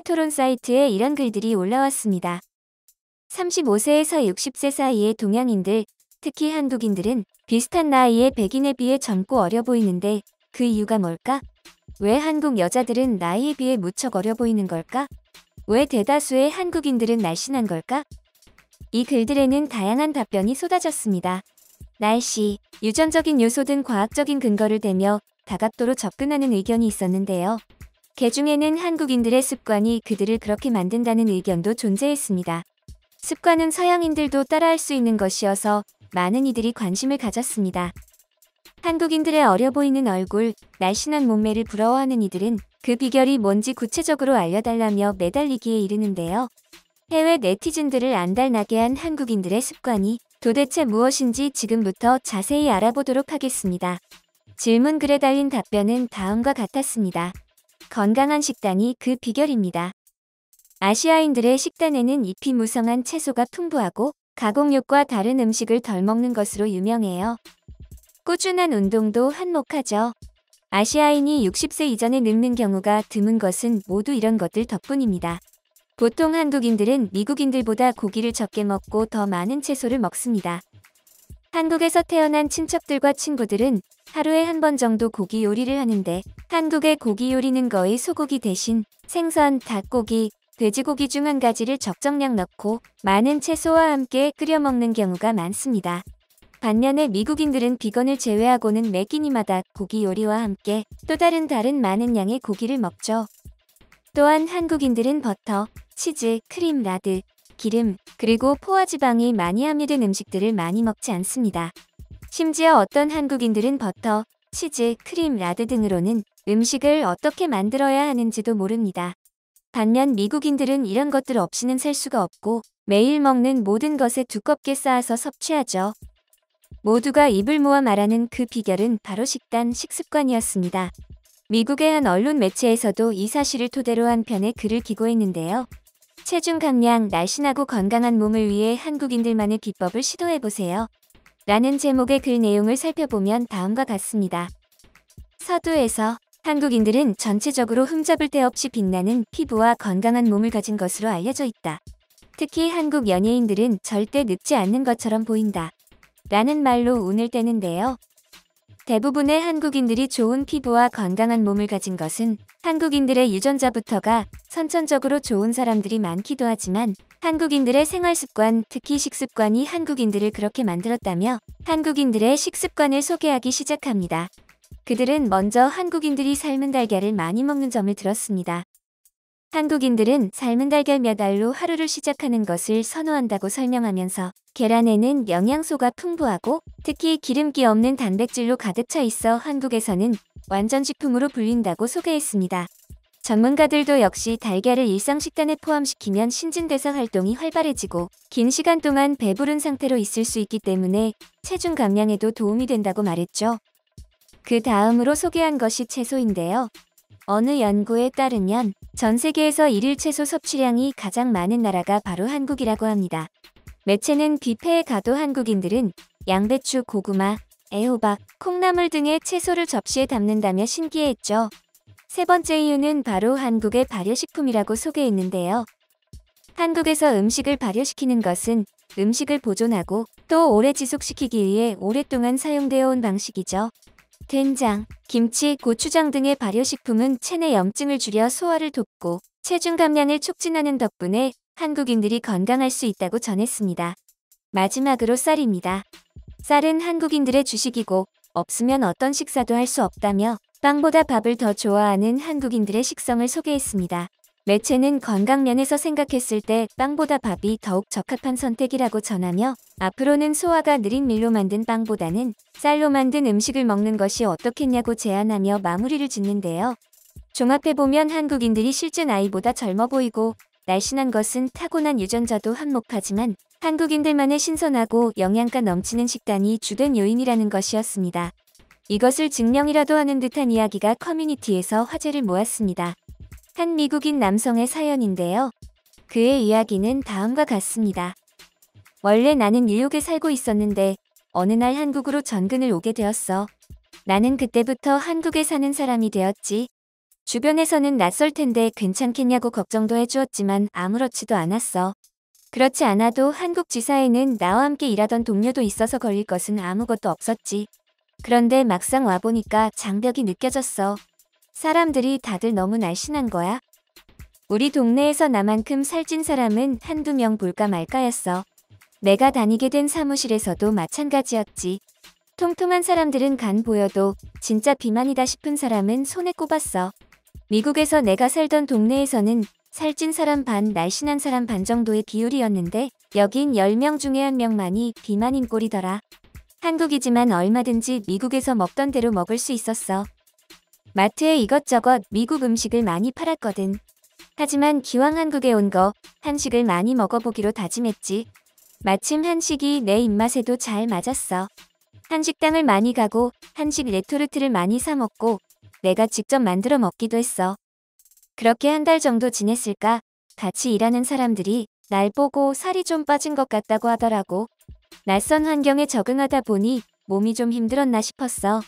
토론 사이트에 이런 글들이 올라왔습니다. 35세에서 60세 사이의 동양인들, 특히 한국인들은 비슷한 나이의 백인에 비해 젊고 어려 보이는데 그 이유가 뭘까? 왜 한국 여자들은 나이에 비해 무척 어려 보이는 걸까? 왜 대다수의 한국인들은 날씬한 걸까? 이 글들에는 다양한 답변이 쏟아졌습니다. 날씨, 유전적인 요소 등 과학적인 근거를 대며 다각도로 접근하는 의견이 있었는데요. 개중에는 한국인들의 습관이 그들을 그렇게 만든다는 의견도 존재했습니다. 습관은 서양인들도 따라할 수 있는 것이어서 많은 이들이 관심을 가졌습니다. 한국인들의 어려 보이는 얼굴, 날씬한 몸매를 부러워하는 이들은 그 비결이 뭔지 구체적으로 알려달라며 매달리기에 이르는데요. 해외 네티즌들을 안달나게 한 한국인들의 습관이 도대체 무엇인지 지금부터 자세히 알아보도록 하겠습니다. 질문 글에 달린 답변은 다음과 같았습니다. 건강한 식단이 그 비결입니다. 아시아인들의 식단에는 잎이 무성한 채소가 풍부하고 가공육과 다른 음식을 덜 먹는 것으로 유명해요. 꾸준한 운동도 한몫하죠. 아시아인이 60세 이전에 늙는 경우가 드문 것은 모두 이런 것들 덕분입니다. 보통 한국인들은 미국인들보다 고기를 적게 먹고 더 많은 채소를 먹습니다. 한국에서 태어난 친척들과 친구들은 하루에 한 번 정도 고기 요리를 하는데 한국의 고기 요리는 거의 소고기 대신 생선, 닭고기, 돼지고기 중 한 가지를 적정량 넣고 많은 채소와 함께 끓여 먹는 경우가 많습니다. 반면에 미국인들은 비건을 제외하고는 매 끼니마다 고기 요리와 함께 또 다른 많은 양의 고기를 먹죠. 또한 한국인들은 버터, 치즈, 크림, 라드, 기름, 그리고 포화지방이 많이 함유된 음식들을 많이 먹지 않습니다. 심지어 어떤 한국인들은 버터, 치즈, 크림, 라드 등으로는 음식을 어떻게 만들어야 하는지도 모릅니다. 반면 미국인들은 이런 것들 없이는 살 수가 없고 매일 먹는 모든 것에 두껍게 쌓아서 섭취하죠. 모두가 입을 모아 말하는 그 비결은 바로 식습관이었습니다. 미국의 한 언론 매체에서도 이 사실을 토대로 한 편의 글을 기고했는데요. 체중 감량, 날씬하고 건강한 몸을 위해 한국인들만의 비법을 시도해보세요. 라는 제목의 글 내용을 살펴보면 다음과 같습니다. 서두에서 한국인들은 전체적으로 흠잡을 데 없이 빛나는 피부와 건강한 몸을 가진 것으로 알려져 있다. 특히 한국 연예인들은 절대 늙지 않는 것처럼 보인다. 라는 말로 운을 떼는데요. 대부분의 한국인들이 좋은 피부와 건강한 몸을 가진 것은 한국인들의 유전자부터가 선천적으로 좋은 사람들이 많기도 하지만 한국인들의 생활습관, 특히 식습관이 한국인들을 그렇게 만들었다며 한국인들의 식습관을 소개하기 시작합니다. 그들은 먼저 한국인들이 삶은 달걀을 많이 먹는 점을 들었습니다. 한국인들은 삶은 달걀 몇 알로 하루를 시작하는 것을 선호한다고 설명하면서 계란에는 영양소가 풍부하고 특히 기름기 없는 단백질로 가득 차 있어 한국에서는 완전식품으로 불린다고 소개했습니다. 전문가들도 역시 달걀을 일상 식단에 포함시키면 신진대사 활동이 활발해지고 긴 시간 동안 배부른 상태로 있을 수 있기 때문에 체중 감량에도 도움이 된다고 말했죠. 그 다음으로 소개한 것이 채소인데요. 어느 연구에 따르면 전 세계에서 일일 채소 섭취량이 가장 많은 나라가 바로 한국이라고 합니다. 매체는 뷔페에 가도 한국인들은 양배추, 고구마, 애호박, 콩나물 등의 채소를 접시에 담는다며 신기해했죠. 세 번째 이유는 바로 한국의 발효식품이라고 소개했는데요. 한국에서 음식을 발효시키는 것은 음식을 보존하고 또 오래 지속시키기 위해 오랫동안 사용되어 온 방식이죠. 된장, 김치, 고추장 등의 발효식품은 체내 염증을 줄여 소화를 돕고 체중 감량을 촉진하는 덕분에 한국인들이 건강할 수 있다고 전했습니다. 마지막으로 쌀입니다. 쌀은 한국인들의 주식이고 없으면 어떤 식사도 할 수 없다며 빵보다 밥을 더 좋아하는 한국인들의 식성을 소개했습니다. 매체는 건강 면에서 생각했을 때 빵보다 밥이 더욱 적합한 선택이라고 전하며 앞으로는 소화가 느린 밀로 만든 빵보다는 쌀로 만든 음식을 먹는 것이 어떻겠냐고 제안하며 마무리를 짓는데요. 종합해보면 한국인들이 실제 나이보다 젊어 보이고 날씬한 것은 타고난 유전자도 한몫하지만 한국인들만의 신선하고 영양가 넘치는 식단이 주된 요인이라는 것이었습니다. 이것을 증명이라도 하는 듯한 이야기가 커뮤니티에서 화제를 모았습니다. 한 미국인 남성의 사연인데요. 그의 이야기는 다음과 같습니다. 원래 나는 뉴욕에 살고 있었는데 어느 날 한국으로 전근을 오게 되었어. 나는 그때부터 한국에 사는 사람이 되었지. 주변에서는 낯설 텐데 괜찮겠냐고 걱정도 해주었지만 아무렇지도 않았어. 그렇지 않아도 한국 지사에는 나와 함께 일하던 동료도 있어서 걸릴 것은 아무것도 없었지. 그런데 막상 와보니까 장벽이 느껴졌어. 사람들이 다들 너무 날씬한 거야. 우리 동네에서 나만큼 살찐 사람은 한두 명 볼까 말까였어. 내가 다니게 된 사무실에서도 마찬가지였지. 통통한 사람들은 간 보여도 진짜 비만이다 싶은 사람은 손에 꼽았어. 미국에서 내가 살던 동네에서는 살찐 사람 반, 날씬한 사람 반 정도의 비율이었는데 여긴 10명 중에 1명만이 비만인 꼴이더라. 한국이지만 얼마든지 미국에서 먹던 대로 먹을 수 있었어. 마트에 이것저것 미국 음식을 많이 팔았거든. 하지만 기왕 한국에 온 거 한식을 많이 먹어보기로 다짐했지. 마침 한식이 내 입맛에도 잘 맞았어. 한식당을 많이 가고 한식 레토르트를 많이 사 먹고 내가 직접 만들어 먹기도 했어. 그렇게 한 달 정도 지냈을까 같이 일하는 사람들이 날 보고 살이 좀 빠진 것 같다고 하더라고. 낯선 환경에 적응하다 보니 몸이 좀 힘들었나 싶었어.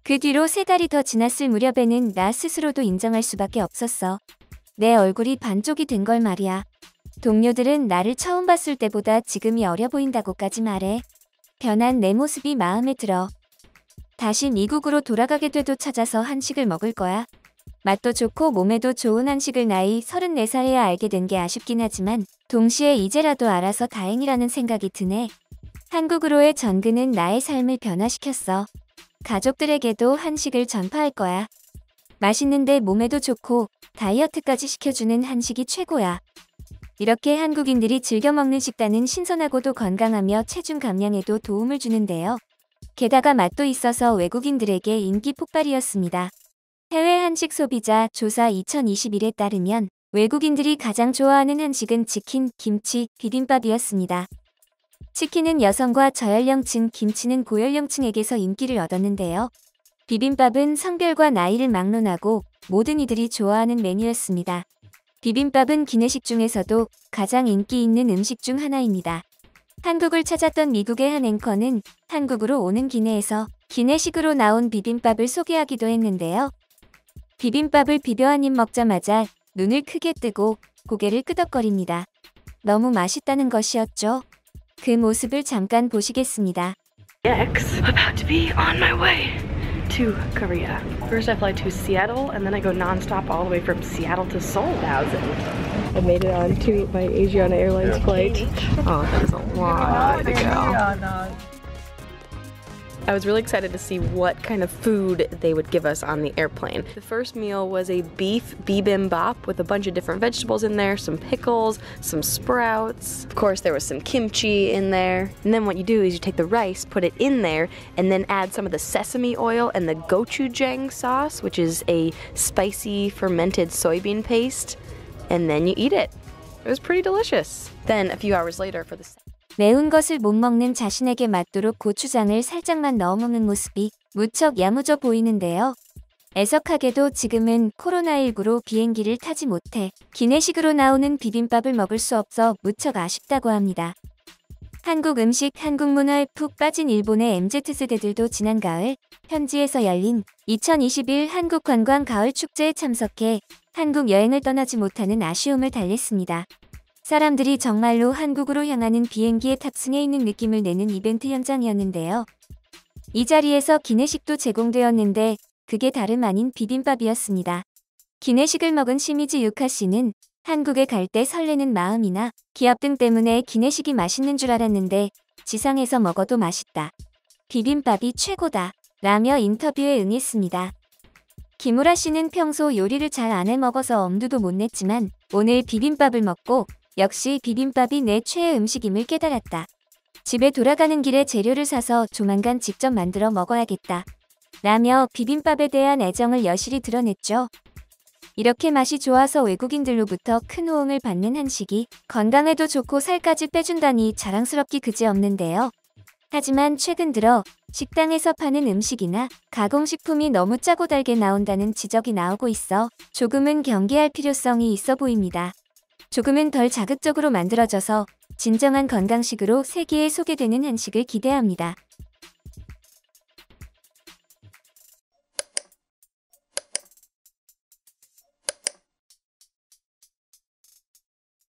그 뒤로 3달이 더 지났을 무렵에는 나 스스로도 인정할 수밖에 없었어. 내 얼굴이 반쪽이 된 걸 말이야. 동료들은 나를 처음 봤을 때보다 지금이 어려 보인다고까지 말해. 변한 내 모습이 마음에 들어. 다시 미국으로 돌아가게 돼도 찾아서 한식을 먹을 거야. 맛도 좋고 몸에도 좋은 한식을 나이 34살에야 알게 된 게 아쉽긴 하지만 동시에 이제라도 알아서 다행이라는 생각이 드네. 한국으로의 전근은 나의 삶을 변화시켰어. 가족들에게도 한식을 전파할 거야. 맛있는데 몸에도 좋고 다이어트까지 시켜주는 한식이 최고야. 이렇게 한국인들이 즐겨 먹는 식단은 신선하고도 건강하며 체중 감량에도 도움을 주는데요. 게다가 맛도 있어서 외국인들에게 인기 폭발이었습니다. 해외 한식 소비자 조사 2021에 따르면 외국인들이 가장 좋아하는 한식은 치킨, 김치, 비빔밥이었습니다. 치킨은 여성과 저연령층, 김치는 고연령층에게서 인기를 얻었는데요. 비빔밥은 성별과 나이를 막론하고 모든 이들이 좋아하는 메뉴였습니다. 비빔밥은 기내식 중에서도 가장 인기 있는 음식 중 하나입니다. 한국을 찾았던 미국의 한 앵커는 한국으로 오는 기내에서 기내식으로 나온 비빔밥을 소개하기도 했는데요. 비빔밥을 비벼 한 입 먹자마자 눈을 크게 뜨고 고개를 끄덕거립니다. 너무 맛있다는 것이었죠. 그 모습을 잠깐 보시겠습니다. Next, about to be on my way to Korea. First I fly to Seattle and then I go non-stop all the way from Seattle to Seoul. I made it on my Asiana Airlines flight. Oh, that is a long way to go. I was really excited to see what kind of food they would give us on the airplane. The first meal was a beef bibimbap with a bunch of different vegetables in there, some pickles, some sprouts. Of course, there was some kimchi in there. And then what you do is you take the rice, put it in there, and then add some of the sesame oil and the gochujang sauce, which is a spicy fermented soybean paste, and then you eat it. It was pretty delicious. Then a few hours later for the 매운 것을 못 먹는 자신에게 맞도록 고추장을 살짝만 넣어 먹는 모습이 무척 야무져 보이는데요. 애석하게도 지금은 코로나19로 비행기를 타지 못해 기내식으로 나오는 비빔밥을 먹을 수 없어 무척 아쉽다고 합니다. 한국 음식, 한국 문화에 푹 빠진 일본의 MZ세대들도 지난 가을 현지에서 열린 2021 한국 관광 가을 축제에 참석해 한국 여행을 떠나지 못하는 아쉬움을 달랬습니다. 사람들이 정말로 한국으로 향하는 비행기에 탑승해 있는 느낌을 내는 이벤트 현장이었는데요. 이 자리에서 기내식도 제공되었는데 그게 다름 아닌 비빔밥이었습니다. 기내식을 먹은 시미즈 유카 씨는 한국에 갈 때 설레는 마음이나 기업 등 때문에 기내식이 맛있는 줄 알았는데 지상에서 먹어도 맛있다. 비빔밥이 최고다. 라며 인터뷰에 응했습니다. 김우라 씨는 평소 요리를 잘 안 해 먹어서 엄두도 못 냈지만 오늘 비빔밥을 먹고 역시 비빔밥이 내 최애 음식임을 깨달았다. 집에 돌아가는 길에 재료를 사서 조만간 직접 만들어 먹어야겠다. 라며 비빔밥에 대한 애정을 여실히 드러냈죠. 이렇게 맛이 좋아서 외국인들로부터 큰 호응을 받는 한식이 건강에도 좋고 살까지 빼준다니 자랑스럽기 그지없는데요. 하지만 최근 들어 식당에서 파는 음식이나 가공식품이 너무 짜고 달게 나온다는 지적이 나오고 있어 조금은 경계할 필요성이 있어 보입니다. 조금은 덜 자극적으로 만들어져서 진정한 건강식으로 세계에 소개되는 한식을 기대합니다.